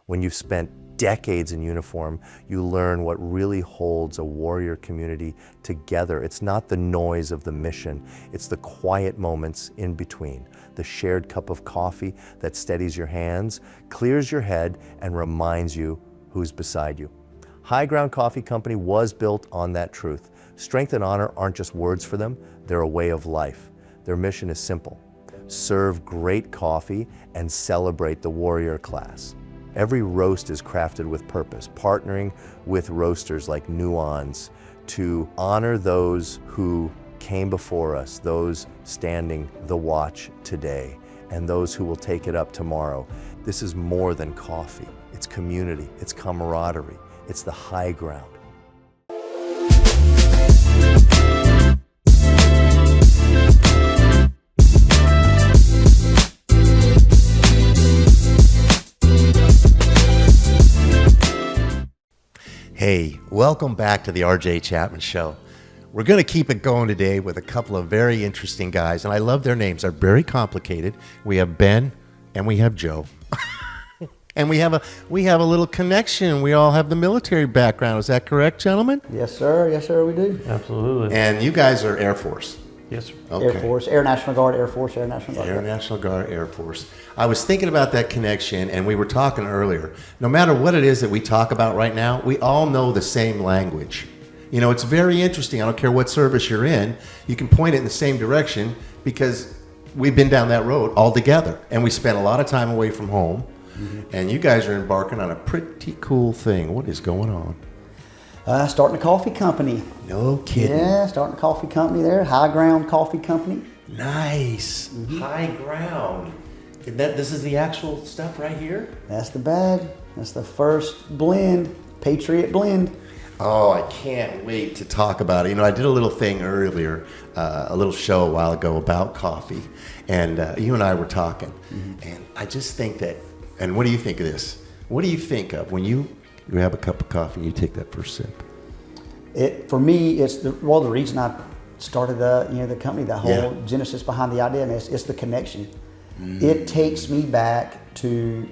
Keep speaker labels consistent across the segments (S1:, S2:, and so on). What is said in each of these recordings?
S1: When you've spent decades in uniform, you learn what really holds a warrior community together. It's not the noise of the mission, it's the quiet moments in between. The shared cup of coffee that steadies your hands, clears your head, and reminds you who's beside you. High Ground Coffee Company was built on that truth. Strength and honor aren't just words for them, they're a way of life. Their mission is simple: serve great coffee and celebrate the warrior class. Every roast is crafted with purpose, partnering with roasters like Nuance to honor those who came before us, those standing the watch today, and those who will take it up tomorrow. This is more than coffee. It's community, it's camaraderie, it's the high ground.
S2: Hey, welcome back to the RJ Chapman Show. We're going to keep it going today with a couple of very interesting guys, and I love their names. They're very complicated. We have Ben and we have Joe. And we have a little connection. We all have the military background. Is that correct, gentlemen?
S3: Yes, sir. Yes, sir, we do.
S4: Absolutely.
S2: And you guys are Air Force.
S4: Yes, sir.
S2: Okay.
S3: Air Force, Air National Guard, Air Force, Air National Guard.
S2: Air National Guard, Air Force. I was thinking about that connection, and we were talking earlier. No matter what it is that we talk about right now, we all know the same language. You know, it's very interesting. I don't care what service you're in. You can point it in the same direction because we've been down that road all together, and we spent a lot of time away from home. Mm-hmm. And you guys are embarking on a pretty cool thing. What is going on?
S3: Starting a coffee company.
S2: No kidding.
S3: Yeah, starting a coffee company there. High Ground Coffee Company.
S2: Nice. Mm-hmm. High Ground. This is the actual stuff right here?
S3: That's the bag. That's the first blend, Patriot blend.
S2: Oh, I can't wait to talk about it. You know, I did a little thing earlier, a little show a while ago about coffee, and you and I were talking, and I just think that, and what do you think of this? What do you think of when you have a cup of coffee and you take that first sip?
S3: For me, it's the reason I started the company, the whole genesis behind the idea, and it's the connection. It takes me back to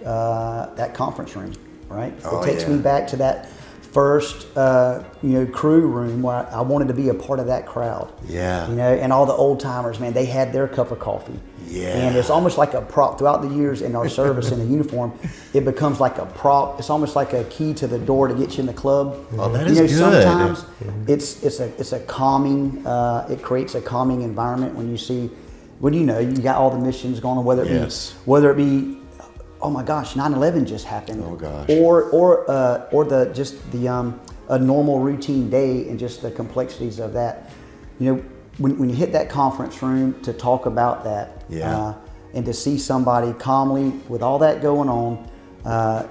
S3: that conference room, right? It takes me back to that first crew room where I wanted to be a part of that crowd. Yeah. You know, and all the old timers, man, they had their cup of coffee. Yeah. And it's almost like a prop throughout the years in our service in the uniform. It becomes like a prop. It's almost like a key to the door to get you in the club.
S2: Oh, that is good.
S3: Sometimes it's a calming. It creates a calming environment when you see. Well, you got all the missions going on, whether it be, oh my gosh, 9/11 just happened.
S2: Oh gosh.
S3: Or a normal routine day and just the complexities of that. You know, when you hit that conference room to talk about that, and to see somebody calmly with all that going on,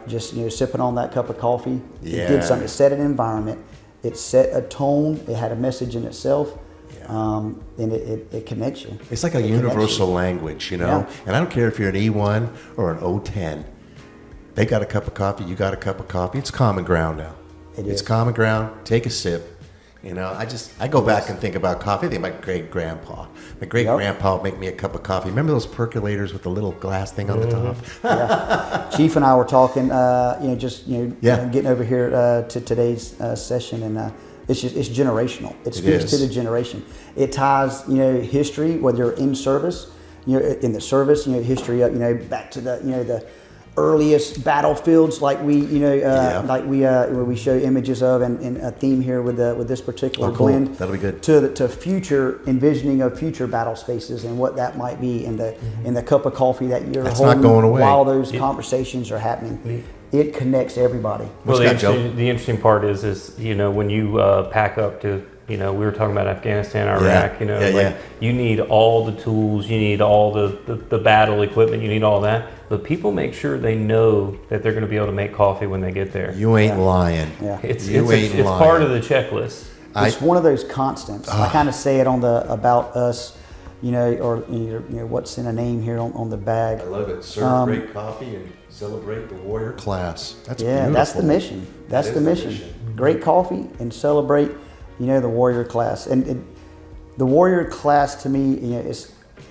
S3: just sipping on that cup of coffee, it did something. It set an environment. It set a tone. It had a message in itself. And it connects you.
S2: It's like a universal language, you know? Yeah. And I don't care if you're an E1 or an O10. They got a cup of coffee, you got a cup of coffee. It's common ground now. It's common ground. Take a sip. You know, I go back and think about coffee. I think about great-grandpa. My great-grandpa would make me a cup of coffee. Remember those percolators with the little glass thing on the top?
S3: Yeah. Chief and I were talking, getting over here to today's session, and it's generational. It speaks to the generation. It ties, history, whether you're in service, in the service, history, back to the earliest battlefields, like we show images of, and a theme here with this particular blend.
S2: That'll be good.
S3: To future envisioning of future battle spaces and what that might be in the cup of coffee that you're holding
S2: not going away
S3: while those conversations are happening. It connects everybody.
S4: Well, the interesting part is when you pack up to, we were talking about Afghanistan, Iraq, you need all the tools, you need all the battle equipment, you need all that. But people make sure they know that they're going to be able to make coffee when they get there.
S2: You ain't lying.
S3: Yeah.
S4: It's part of the checklist.
S3: It's one of those constants. I kind of say it on the About Us, what's in a name here on the bag.
S2: I love it. Serve great coffee and celebrate the warrior class. That's beautiful.
S3: That's the mission. That's the mission. Great coffee and celebrate, the warrior class. And the warrior class to me,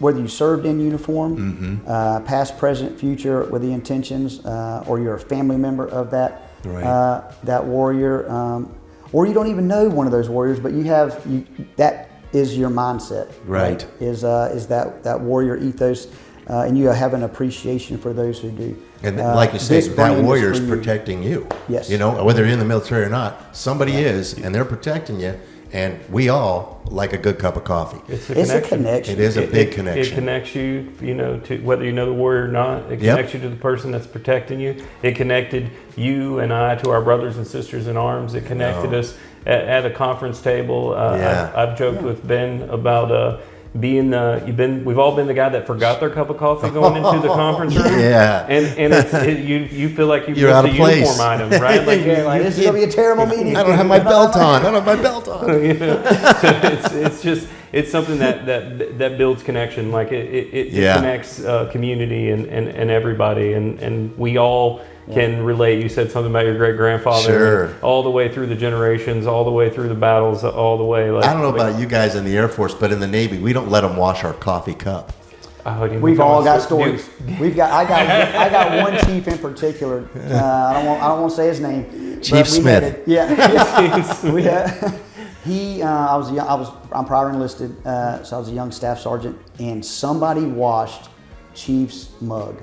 S3: whether you served in uniform,
S2: Mm-hmm.
S3: past, present, future, with the intentions, or you're a family member of that that warrior, or you don't even know one of those warriors, but that is your mindset.
S2: Right.
S3: Is that warrior ethos, and you have an appreciation for those who do.
S2: And like you say,
S3: this brand
S2: that
S3: is
S2: warrior is
S3: for you.
S2: protecting you.
S3: Yes.
S2: You know, whether you're in the military or not, somebody is, and they're protecting you. And we all like a good cup of coffee.
S4: It's
S3: a connection.
S2: It is a big connection.
S4: It connects you, to whether you know the warrior or not. It
S2: Yep.
S4: connects you to the person that's protecting you. It connected you and I to our brothers and sisters in arms. It connected us at a conference table. I've joked with Ben about we've all been the guy that forgot their cup of coffee going into the conference room.
S2: Yeah.
S4: And you feel like you're
S2: out
S4: missed
S2: of
S4: a
S2: place.
S4: uniform item, right? Like
S3: This is gonna be a terrible meeting.
S2: I don't have my belt on. I don't have my belt on.
S4: So it's something that builds connection. Like it connects community and everybody, and we all can relate. You said something about your great grandfather.
S2: Sure.
S4: All the way through the generations, all the way through the battles, all the way.
S2: I don't know about you guys in the Air Force, but in the Navy, we don't let them wash our coffee cup.
S3: We've all got stories. I got one chief in particular. I don't want to say his name.
S2: Chief Smith.
S3: I'm prior enlisted, so I was a young staff sergeant, and somebody washed Chief's mug,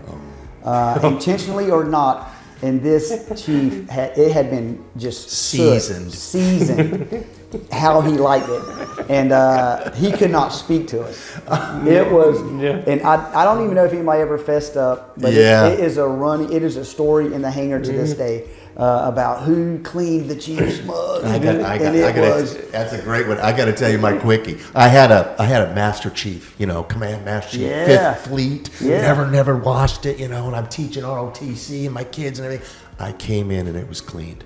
S3: intentionally or not. And this chief had been just seasoned. How he liked it, and he could not speak to us. It was, and I don't even know if anybody ever fessed up, but it is a story in the hangar to this day about who cleaned the chief's mug.
S2: That's a great one. I got to tell you my quickie. I had a master chief, command master chief, 5th Fleet. Never washed it, and I'm teaching ROTC and my kids and everything. I came in and it was cleaned.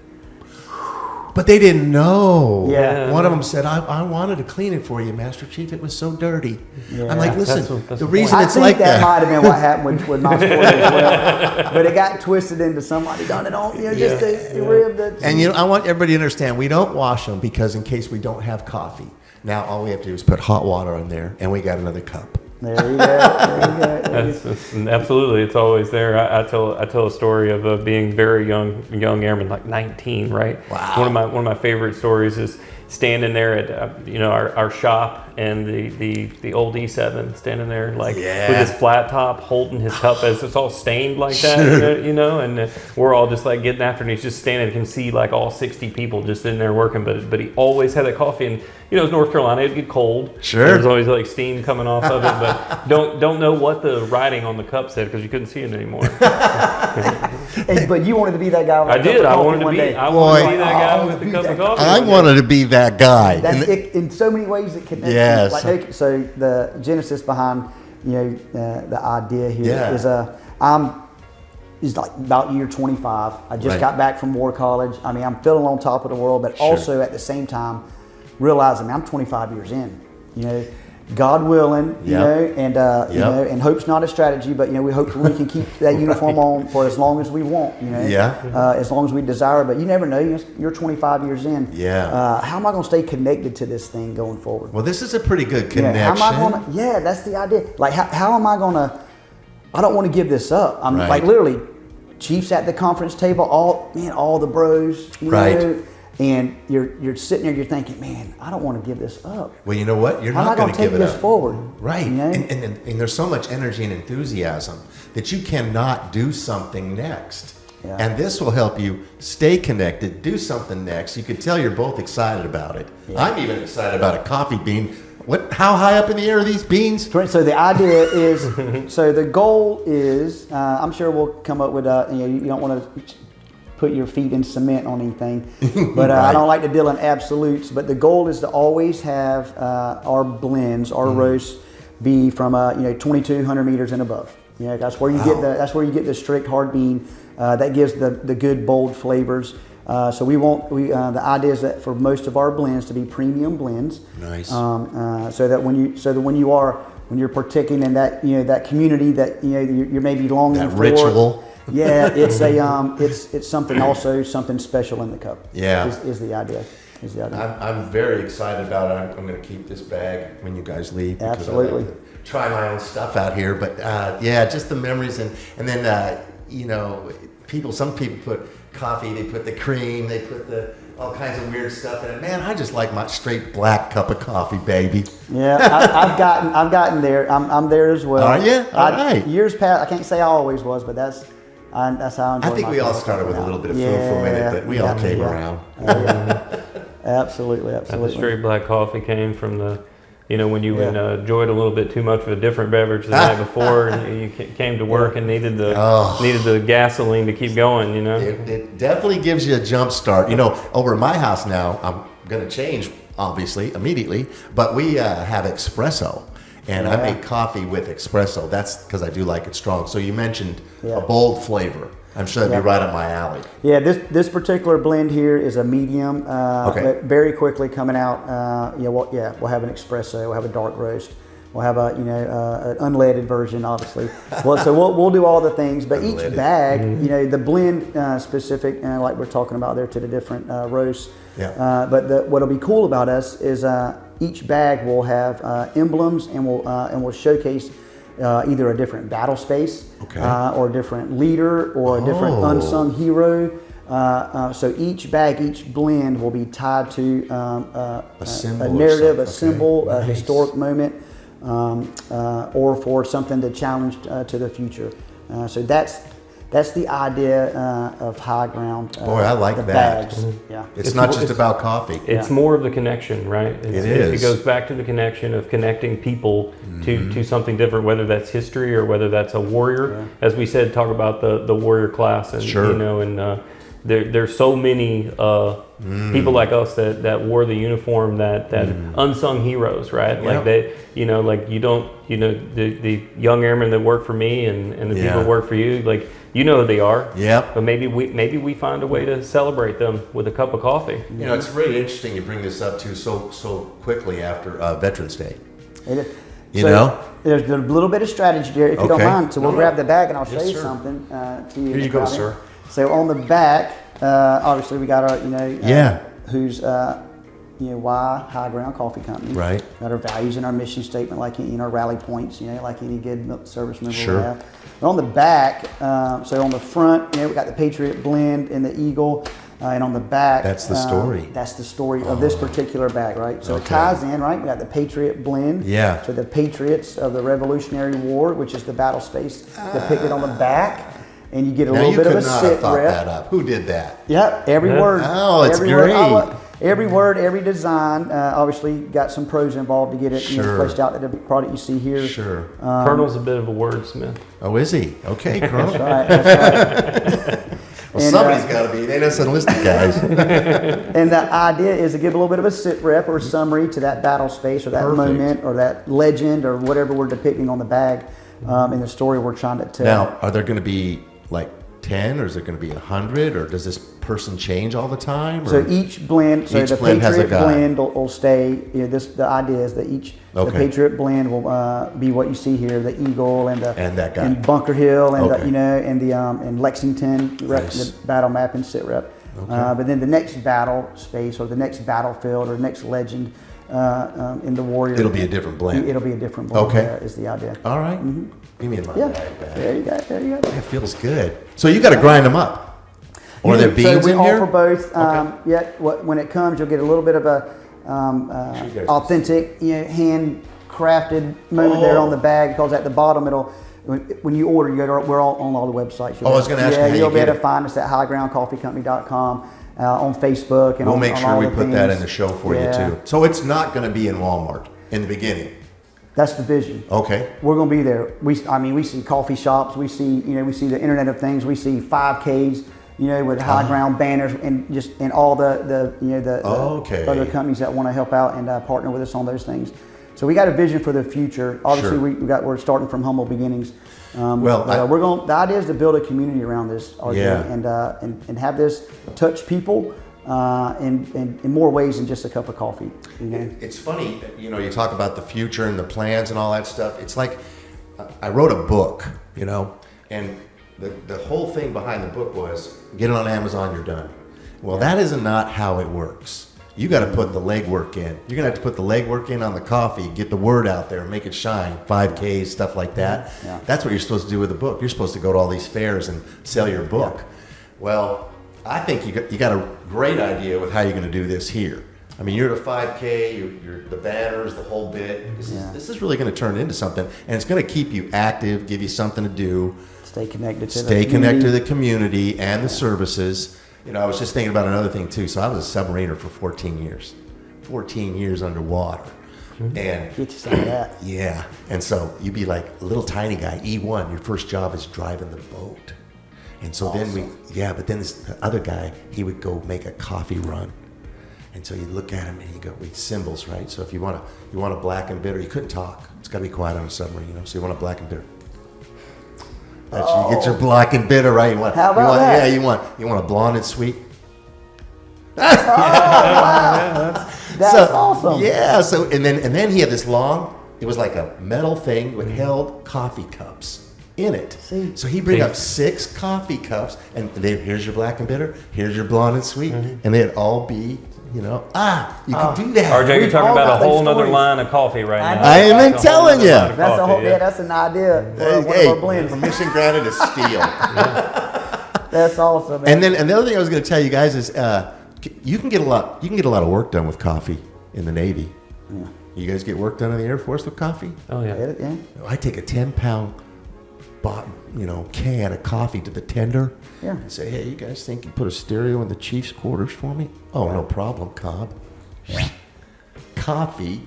S2: But they didn't know.
S3: Yeah.
S2: One of them said, I wanted to clean it for you, Master Chief. It was so dirty. Yeah. I'm like, listen,
S4: that's
S2: the reason
S3: I
S2: it's
S3: think
S2: like that.
S3: might have been what happened with my story as well. But it got twisted into somebody done it on, just a rib that's...
S2: And, I want everybody to understand, we don't wash them because in case we don't have coffee. Now, all we have to do is put hot water on there, and we got another cup.
S3: There you go.
S4: That's absolutely, it's always there. I tell a story of being very young airman, like 19, right?
S2: Wow.
S4: One of my favorite stories is standing there at our shop and the old E7, standing there with his flat top, holding his cup as it's all stained like that, and we're all just like getting after it. And he's just standing. You can see like all 60 people just in there working, but he always had that coffee. And it's North Carolina, it'd get cold.
S2: Sure.
S4: There's always like steam coming off of it, but don't know what the writing on the cup said because you couldn't see it anymore.
S3: But you wanted to be that guy.
S4: I did. I wanted to be that guy with the cup of coffee.
S2: I wanted to be that guy.
S3: In so many ways it connects.
S2: Yes.
S3: So the genesis behind the idea here is is like about year 25. I just got back from war college. I mean, I'm feeling on top of the world, but also at the same time realizing I'm 25 years in. God willing, and and hope's not a strategy, but we hope we can keep that uniform on for as long as we want, as long as we desire. But you never know. You're 25 years in. How am I going to stay connected to this thing going forward?
S2: Well, this is a pretty good connection.
S3: How am I going to? That's the idea. Like, how am I going to? I don't want to give this up. I'm like literally, chiefs at the conference table, all the bros, you know. And you're sitting there, you're thinking, man, I don't want to give this up.
S2: Well, you know what? You're not going to give it up.
S3: How am I going to take this forward?
S2: Right. And there's so much energy and enthusiasm that you cannot do something next. Yeah. And this will help you stay connected, do something next. You can tell you're both excited about it. Yeah. I'm even excited about a coffee bean. How high up in the air are these beans?
S3: So the idea is, so the goal is, I'm sure we'll come up with, you don't want to put your feet in cement on anything, but I don't like to deal in absolutes. But the goal is to always have our blends, our roasts, be from 2,200 meters and above. That's where you get the strict hard bean that gives the good bold flavors. So the idea is that for most of our blends to be premium blends.
S2: Nice.
S3: So that when you're partaking in that that community that you're maybe longing for.
S2: Ritual.
S3: Yeah, it's something special in the cup.
S2: Yeah,
S3: is the idea.
S2: I'm very excited about it. I'm going to keep this bag when you guys leave.
S3: Absolutely.
S2: try my own stuff out here. But yeah, just the memories, and then you know, some people put coffee, they put the cream, they put all kinds of weird stuff in it. Man, I just like my straight black cup of coffee, baby.
S3: Yeah, I've gotten there. I'm there as well.
S2: Are you? All right.
S3: Years past, I can't say I always was, but that's how I enjoy.
S2: I think we all started with a little bit of food for a minute, but we all came around.
S3: Absolutely.
S4: The straight black coffee came from the, you know, when you enjoyed a little bit too much of a different beverage the night before, and you came to work and needed the gasoline to keep going. You know,
S2: it definitely gives you a jump start. You know, over at my house now, I'm going to change obviously immediately, but we have espresso. And I make coffee with espresso. That's because I do like it strong. So you mentioned a bold flavor. I'm sure that'd be right up my alley.
S3: Yeah, this particular blend here is a medium. Very quickly coming out. We'll have an espresso. We'll have a dark roast. We'll have an unleaded version, obviously. We'll do all the things. But each bag, the blend specific, like we're talking about there, to the different roasts.
S2: Yeah.
S3: But what'll be cool about us is each bag will have emblems, and we'll showcase either a different battle space, or a different leader, or a different unsung hero. So each bag, each blend will be tied to a narrative, a symbol, a historic moment, or for something to challenge to the future. So that's the idea of High Ground.
S2: Boy, I like
S3: the
S2: that.
S3: Bags. Yeah.
S2: It's not just about coffee.
S4: It's more of the connection, right?
S2: It is.
S4: It goes back to the connection of connecting people to something different, whether that's history or whether that's a warrior. Yeah. As we said, talk about the warrior class, and there's so many people like us that wore the uniform, that unsung heroes, right? Like the young airmen that work for me and the people that work for you, like, you know who they are.
S2: Yep.
S4: But maybe we find a way to celebrate them with a cup of coffee.
S2: You know, it's really interesting you bring this up too so quickly after Veterans Day.
S3: It is.
S2: There's
S3: a little bit of strategy there, if you don't mind. So we'll grab the bag and I'll show you something to you.
S2: Here you go, sir.
S3: So on the back, obviously we got our, who's why High Ground Coffee Company.
S2: Right.
S3: Got our values and our mission statement, like our rally points, like any good service member would have. But on the back, so on the front, we got the Patriot blend and the eagle, and on the back,
S2: that's the story.
S3: That's the story of this particular bag, right? So it ties in, right? We got the Patriot blend.
S2: Yeah.
S3: So the Patriots of the Revolutionary War, which is the battle space depicted on the back. And you get a little bit of a sit rep.
S2: That up. Who did that?
S3: Yep, every word.
S2: Oh, it's great.
S3: Every word, every design. Obviously, got some pros involved to get it fleshed out to the product you see here.
S2: Sure.
S4: Colonel's a bit of a wordsmith.
S2: Oh, is he? Okay, Colonel.
S3: That's right.
S2: Well, somebody's got to be. They know some enlisted guys.
S3: And the idea is to give a little bit of a sit rep or a summary to that battle space or that moment or that legend or whatever we're depicting on the bag in the story we're trying to tell.
S2: Now, are there going to be like 10, or is it going to be 100, or does this person change all the time? Or?
S3: So each blend, the Patriot blend will stay. The idea is that the Patriot blend will be what you see here: the eagle and
S2: that guy,
S3: and Bunker Hill, and and Lexington, the battle map and sit rep. But then the next battle space, or the next battlefield, or the next legend in the warrior,
S2: it'll be a different blend.
S3: It'll be a different blend.
S2: Okay,
S3: is the idea.
S2: All right. Mm-hmm. Give me a bag.
S3: There you go.
S2: That feels good. So you got to grind them up. Or are there beans in here?
S3: So we offer both. When it comes, you'll get a little bit of a authentic, handcrafted moment there on the bag, because at the bottom when you order, we're all on all the websites.
S2: I was going to ask you how
S3: you'll
S2: you
S3: be
S2: get
S3: able to find us at highgroundcoffeecompany.com, on Facebook, and
S2: we'll
S3: on
S2: make sure
S3: all
S2: we
S3: the
S2: put
S3: things.
S2: that in the show for you too. So it's not going to be in Walmart in the beginning.
S3: That's the vision.
S2: Okay.
S3: We're going to be there. We see coffee shops. We see the Internet of Things. We see 5Ks, with High Ground banners and all the other companies that want to help out and partner with us on those things. So we got a vision for the future. Obviously, we're starting from humble beginnings. The idea is to build a community around this, and have this touch people in more ways than just a cup of coffee.
S2: It's funny, you talk about the future and the plans and all that stuff. It's like I wrote a book, and the whole thing behind the book was get it on Amazon, you're done. Well, that is not how it works. You got to put the legwork in. You're going to have to put the legwork in on the coffee, get the word out there, make it shine, 5Ks, stuff like that.
S3: Yeah.
S2: That's what you're supposed to do with a book. You're supposed to go to all these fairs and sell your book.
S3: Yeah.
S2: Well, I think you got a great idea with how you're going to do this here. I mean, you're at a 5K, you're the banners, the whole bit. This is really going to turn into something, and it's going to keep you active, give you something to do.
S3: Stay connected to
S2: the community and the services. You know, I was just thinking about another thing too. So I was a submariner for 14 years. 14 years underwater. And
S3: Get you some of that.
S2: yeah. And so you'd be like a little tiny guy, E1, your first job is driving the boat. And so then but then this other guy, he would go make a coffee run. And so you look at him and you go, with symbols, right? So if you want a black and bitter, you couldn't talk. It's got to be quiet on a submarine, you know. So you want a black and bitter. You get your black and bitter, right?
S3: How about that?
S2: Yeah, you want a blonde and sweet.
S3: That's awesome.
S2: Yeah. So and then he had this long. It was like a metal thing that held coffee cups in it.
S3: See?
S2: So he'd bring up 6 coffee cups, and here's your black and bitter, here's your blonde and sweet, and they'd all be, you can do that.
S4: RJ, you're
S3: We've
S4: talking
S3: all
S4: about
S3: got
S4: a whole
S3: those
S4: nother
S3: stories.
S4: line of coffee right now.
S2: I am
S4: That's a whole
S2: telling
S4: nother
S2: you.
S4: line of
S3: That's
S4: coffee,
S3: that's an idea for one of our blends.
S2: Permission granted is steal.
S3: That's awesome, man.
S2: And the other thing I was going to tell you guys is you can get a lot of work done with coffee in the Navy.
S3: Yeah.
S2: You guys get work done in the Air Force with coffee?
S4: Oh yeah.
S3: Get it? Yeah.
S2: I take a 10-pound can of coffee to the tender
S3: Yeah.
S2: and say, hey, you guys think you put a stereo in the chief's quarters for me? Oh, no problem, Cobb. Coffee,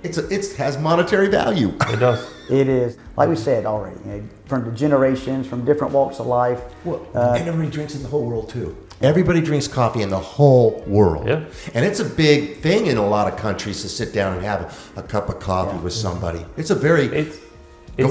S2: it has monetary value.
S4: It does.
S3: It is, like we said already, from the generations, from different walks of life.
S2: And everybody drinks in the whole world too. Everybody drinks coffee in the whole world.
S4: Yeah.
S2: And it's a big thing in a lot of countries to sit down and have a cup of coffee with somebody. It's a very...
S4: It's I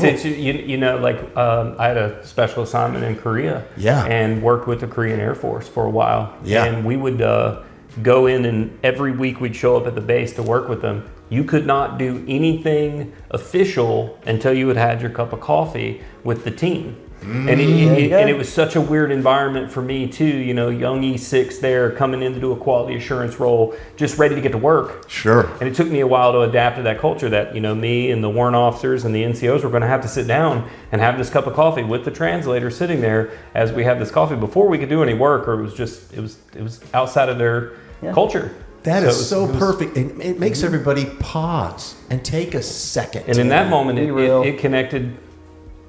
S4: had a special assignment in Korea.
S2: Yeah.
S4: And worked with the Korean Air Force for a while.
S2: Yeah.
S4: And we would go in, and every week we'd show up at the base to work with them. You could not do anything official until you had had your cup of coffee with the team. And it was such a weird environment for me too, young E6 there coming in to do a quality assurance role, just ready to get to work.
S2: Sure.
S4: And it took me a while to adapt to that culture that, me and the warrant officers and the NCOs were going to have to sit down and have this cup of coffee with the translator sitting there as we have this coffee before we could do any work, or it was outside of their culture.
S2: That is so perfect. It makes everybody pause and take a second.
S4: And in that moment, it connected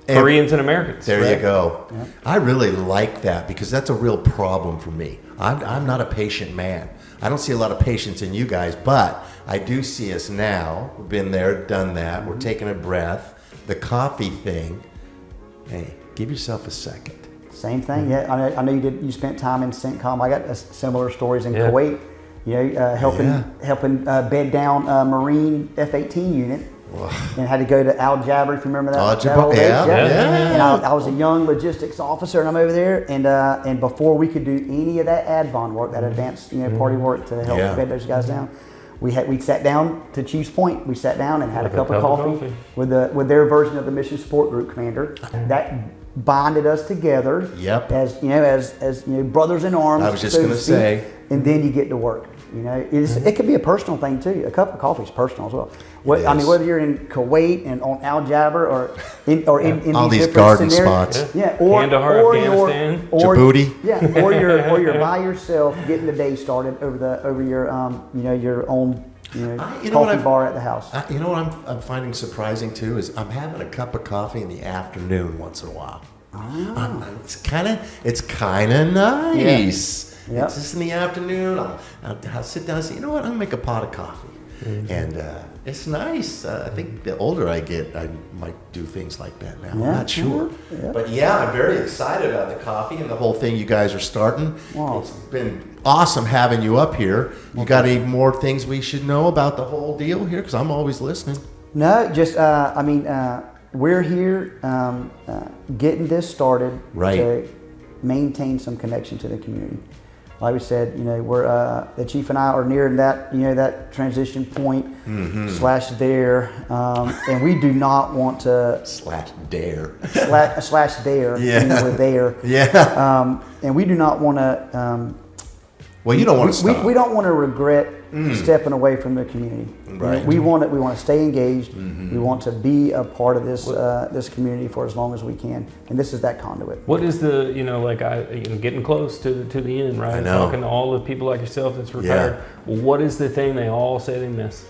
S4: Koreans and Americans.
S2: There you go. Yeah. I really like that because that's a real problem for me. I'm not a patient man. I don't see a lot of patience in you guys, but I do see us now. We've been there, done that. We're taking a breath. The coffee thing, hey, give yourself a second.
S3: Same thing. Yeah, I know you did. You spent time in CENTCOM. I got similar stories in Kuwait. Helping bed down a Marine F-18 unit. And had to go to Al Jabber, if you remember that.
S2: Yeah.
S3: And I was a young logistics officer, and I'm over there. And before we could do any of that advon work, that advanced party work to help bed those guys down, we sat down to Chiefs Point. We sat down and had a cup of coffee with their version of the mission support group commander. That bonded us together.
S2: Yep.
S3: As brothers in arms.
S2: I was just going to say.
S3: And then you get to work. It could be a personal thing too. A cup of coffee is personal as well. Whether you're in Kuwait and on Al Jabber or in
S2: all
S3: these
S2: different garden
S3: scenarios,
S2: spots,
S4: Kandahar, Afghanistan,
S2: Djibouti,
S3: or you're by yourself getting the day started over your your own coffee bar at the house.
S2: You know what I'm finding surprising too is I'm having a cup of coffee in the afternoon once in a while. It's kind of nice.
S3: Yeah. Yep.
S2: It's just in the afternoon. I'll sit down and say, you know what, I'm going to make a pot of coffee. And it's nice. I think the older I get, I might do things like that now. I'm not sure. Yeah. But I'm very excited about the coffee and the whole thing you guys are starting.
S3: Wow.
S2: It's been awesome having you up here. You got any more things we should know about the whole deal here? Because I'm always listening.
S3: No, just, we're here getting this started to maintain some connection to the community. Like we said, we're the chief and I are near that that transition point slash there, and we do not want to
S2: slash there
S3: we're there, and we do not want to
S2: Well, you don't want to stop.
S3: We don't want to regret stepping away from the community.
S2: Right.
S3: We want to stay engaged. We want to be a part of this this community for as long as we can, and this is that conduit.
S4: What is the, getting close to the end, right?
S2: I know.
S4: Talking to all the people like yourself that's retired. Well, what is the thing they all say they miss?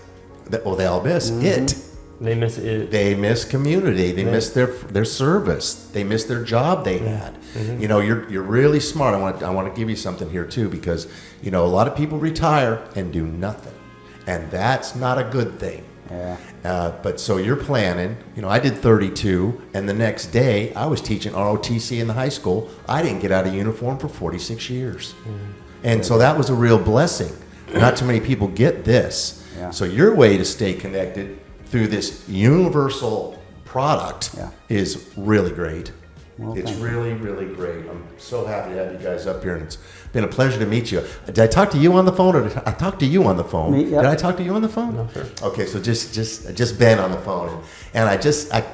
S2: They all miss it.
S4: They miss it.
S2: They miss community. They miss their service. They miss their job they had. You know, you're really smart. I want to give you something here too, because a lot of people retire and do nothing, and that's not a good thing.
S3: Yeah.
S2: But so you're planning. I did 32, and the next day I was teaching ROTC in the high school. I didn't get out of uniform for 46 years, and so that was a real blessing. Not too many people get this.
S3: Yeah.
S2: So your way to stay connected through this universal product is really great.
S3: Well,
S2: it's
S3: thank you.
S2: really, really great. I'm so happy to have you guys up here, and it's been a pleasure to meet you. Did I talk to you on the phone, or did I talk to you on the phone?
S3: Me, yep.
S2: Did I talk to you on the phone?
S4: No, sir.
S2: Okay, so just Ben on the phone, and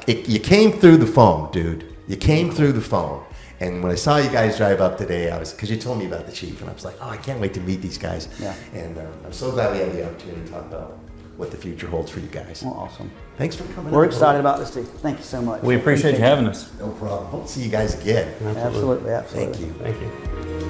S2: you came through the phone, dude. You came through the phone. And when I saw you guys drive up today, because you told me about the chief, and I was like, oh, I can't wait to meet these guys.
S3: Yeah.
S2: And I'm so glad we had the opportunity to talk about what the future holds for you guys.
S3: Well, awesome.
S2: Thanks for coming.
S3: We're
S2: up.
S3: excited about this too. Thank you so much.
S4: We appreciate you having us.
S2: No problem. Hope to see you guys again.
S3: Absolutely, absolutely.
S2: Thank you.
S4: Thank you.